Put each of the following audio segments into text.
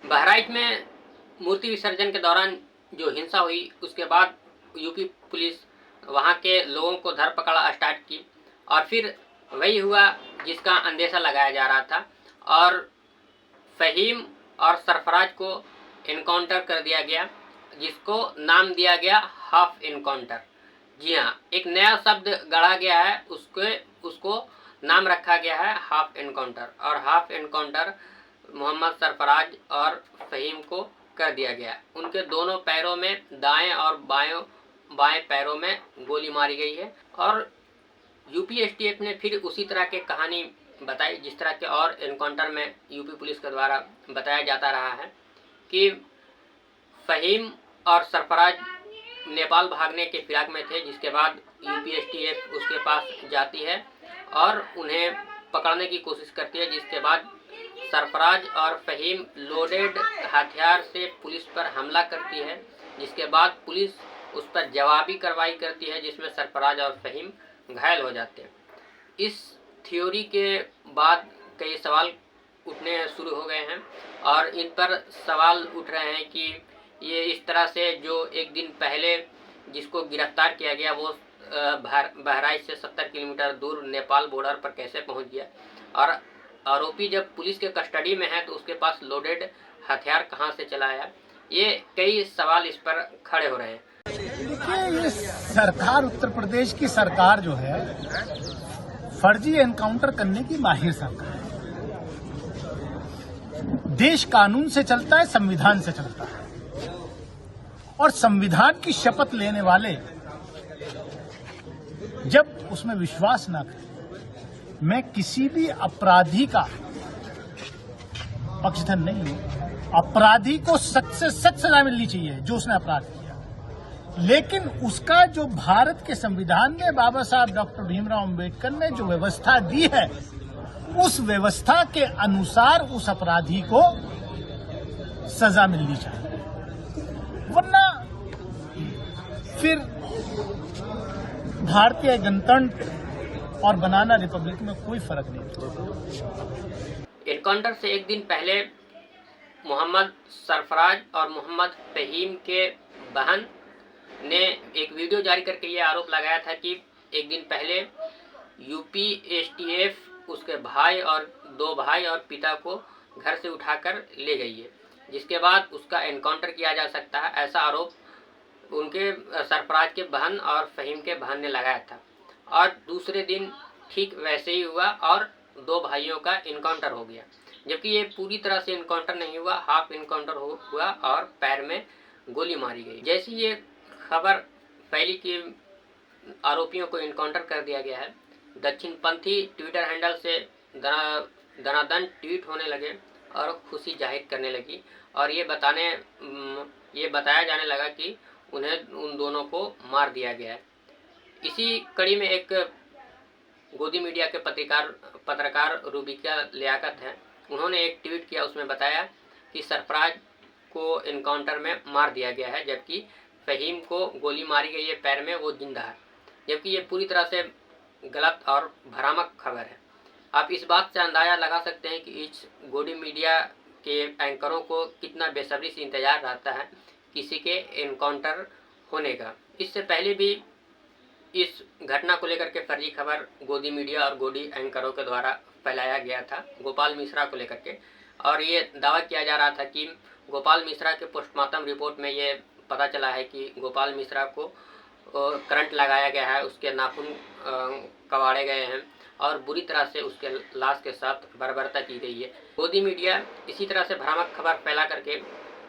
बहराइच में मूर्ति विसर्जन के दौरान जो हिंसा हुई, उसके बाद यूपी पुलिस वहां के लोगों को धरपकड़ स्टार्ट की और फिर वही हुआ जिसका अंदेशा लगाया जा रहा था और फहीम और सरफराज को इनकाउंटर कर दिया गया, जिसको नाम दिया गया हाफ इनकाउंटर। जी हाँ, एक नया शब्द गढ़ा गया है, उसको नाम रखा गया है हाफ इनकाउंटर। और हाफ इनकाउंटर मोहम्मद सरफराज और फहीम को कर दिया गया। उनके दोनों पैरों में, दाएं और बाएं पैरों में गोली मारी गई है। और यूपी एसटीएफ ने फिर उसी तरह की कहानी बताई जिस तरह के और एनकाउंटर में यूपी पुलिस के द्वारा बताया जाता रहा है कि फहीम और सरफराज नेपाल भागने के फिराक में थे, जिसके बाद यूपी एसटीएफ उसके पास जाती है और उन्हें पकड़ने की कोशिश करती है, जिसके बाद सरफराज और फहीम लोडेड हथियार से पुलिस पर हमला करती है, जिसके बाद पुलिस उस पर जवाबी कार्रवाई करती है, जिसमें सरफराज और फहीम घायल हो जाते हैं। इस थ्योरी के बाद कई सवाल उठने शुरू हो गए हैं और इन पर सवाल उठ रहे हैं कि ये इस तरह से जो एक दिन पहले जिसको गिरफ्तार किया गया वो बहराइच से 70 किलोमीटर दूर नेपाल बॉर्डर पर कैसे पहुंच गया, और आरोपी जब पुलिस के कस्टडी में है तो उसके पास लोडेड हथियार कहां से चला आया। ये कई सवाल इस पर खड़े हो रहे हैं। देखिए, ये सरकार, उत्तर प्रदेश की सरकार जो है फर्जी एनकाउंटर करने की माहिर सरकार है। देश कानून से चलता है, संविधान से चलता है, और संविधान की शपथ लेने वाले जब उसमें विश्वास न करें, मैं किसी भी अपराधी का पक्षधर नहीं हूं। अपराधी को सख्त से सख्त सजा मिलनी चाहिए जो उसने अपराध किया, लेकिन उसका जो भारत के संविधान में बाबा साहब डॉक्टर भीमराव अंबेडकर ने जो व्यवस्था दी है, उस व्यवस्था के अनुसार उस अपराधी को सजा मिलनी चाहिए, वरना फिर भारतीय गणतंत्र और बनाना रिपब्लिक में कोई फर्क नहीं। एनकाउंटर से एक दिन पहले मोहम्मद सरफराज और मोहम्मद फहीम के बहन ने एक वीडियो जारी करके ये आरोप लगाया था कि एक दिन पहले यूपी एसटीएफ उसके भाई और दो भाई और पिता को घर से उठाकर ले गई है, जिसके बाद उसका एनकाउंटर किया जा सकता है। ऐसा आरोप उनके सरफराज के बहन और फहीम के बहन ने लगाया था और दूसरे दिन ठीक वैसे ही हुआ और दो भाइयों का इनकाउंटर हो गया, जबकि ये पूरी तरह से इनकाउंटर नहीं हुआ, हाफ इनकाउंटर हुआ और पैर में गोली मारी गई। जैसी ये खबर फैली कि आरोपियों को इनकाउंटर कर दिया गया है, दक्षिणपंथी ट्विटर हैंडल से दनादन ट्वीट होने लगे और खुशी जाहिर करने लगी और ये बताया जाने लगा कि उन्हें उन दोनों को मार दिया गया है। इसी कड़ी में एक गोदी मीडिया के पत्रकार रूबिका लियाकत हैं, उन्होंने एक ट्वीट किया, उसमें बताया कि सरफराज को इनकाउंटर में मार दिया गया है, जबकि फहीम को गोली मारी गई है पैर में, वो जिंदा है। जबकि ये पूरी तरह से गलत और भ्रामक खबर है। आप इस बात से अंदाजा लगा सकते हैं कि इस गोदी मीडिया के एंकरों को कितना बेसब्री से इंतजार रहता है किसी के एनकाउंटर होने का। इससे पहले भी इस घटना को लेकर के फर्जी खबर गोदी मीडिया और गोदी एंकरों के द्वारा फैलाया गया था गोपाल मिश्रा को लेकर के, और ये दावा किया जा रहा था कि गोपाल मिश्रा के पोस्टमार्टम रिपोर्ट में ये पता चला है कि गोपाल मिश्रा को करंट लगाया गया है, उसके नाखून कबाड़े गए हैं और बुरी तरह से उसके लाश के साथ बर्बरता की गई है। गोदी मीडिया इसी तरह से भ्रामक खबर फैला करके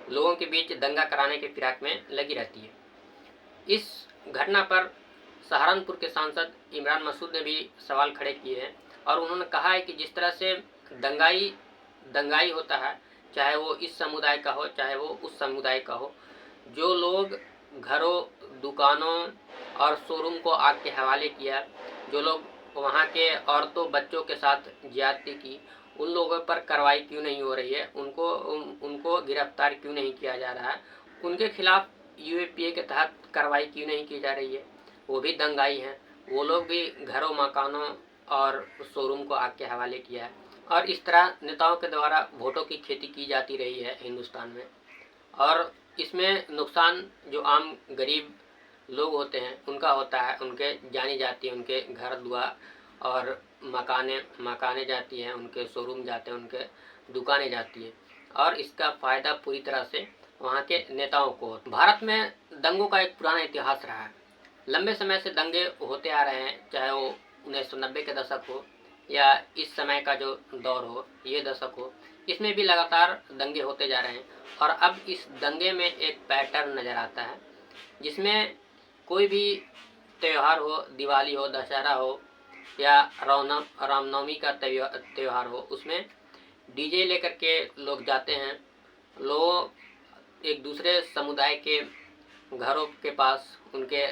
लोगों के बीच दंगा कराने के फिराक में लगी रहती है। इस घटना पर सहारनपुर के सांसद इमरान मसूद ने भी सवाल खड़े किए हैं और उन्होंने कहा है कि जिस तरह से दंगाई होता है, चाहे वो इस समुदाय का हो चाहे वो उस समुदाय का हो, जो लोग घरों, दुकानों और शोरूम को आग के हवाले किया, जो लोग वहाँ के औरतों बच्चों के साथ ज्यादती की, उन लोगों पर कार्रवाई क्यों नहीं हो रही है, उनको गिरफ्तार क्यों नहीं किया जा रहा है, उनके खिलाफ यूएपीए के तहत कार्रवाई क्यों नहीं की जा रही है। वो भी दंगाई हैं, वो लोग भी घरों, मकानों और शोरूम को आग के हवाले किया है। और इस तरह नेताओं के द्वारा वोटों की खेती की जाती रही है हिंदुस्तान में। और इसमें नुकसान जो आम गरीब लोग होते हैं उनका होता है, उनके जानी जाती है, उनके घर द्वार और मकाने जाती हैं, उनके शोरूम जाते हैं, उनके दुकानें जाती हैं, और इसका फ़ायदा पूरी तरह से वहाँ के नेताओं को। भारत में दंगों का एक पुराना इतिहास रहा है। लंबे समय से दंगे होते आ रहे हैं, चाहे वो 1990 के दशक हो या इस समय का जो दौर हो, ये दशक हो, इसमें भी लगातार दंगे होते जा रहे हैं। और अब इस दंगे में एक पैटर्न नज़र आता है, जिसमें कोई भी त्यौहार हो, दिवाली हो, दशहरा हो या रामनवमी का त्यौहार हो, उसमें डीजे लेकर के लोग जाते हैं। लोग एक दूसरे समुदाय के घरों के पास, उनके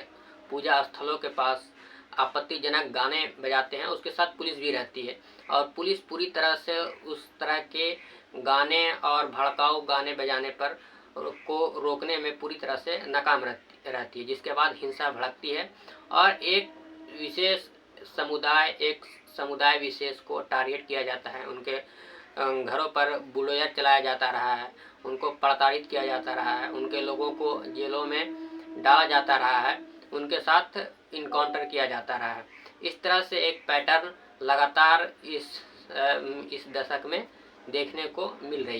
पूजा स्थलों के पास आपत्तिजनक गाने बजाते हैं। उसके साथ पुलिस भी रहती है, और पुलिस पूरी तरह से उस तरह के गाने और भड़काऊ गाने बजाने पर को रोकने में पूरी तरह से नाकाम रहती है, जिसके बाद हिंसा भड़कती है और एक समुदाय विशेष को टारगेट किया जाता है। उनके घरों पर बुलडोजर चलाया जाता रहा है, उनको प्रताड़ित किया जाता रहा है, उनके लोगों को जेलों में डाला जाता रहा है, उनके साथ इनकाउंटर किया जाता रहा है। इस तरह से एक पैटर्न लगातार इस दशक में देखने को मिल रही है।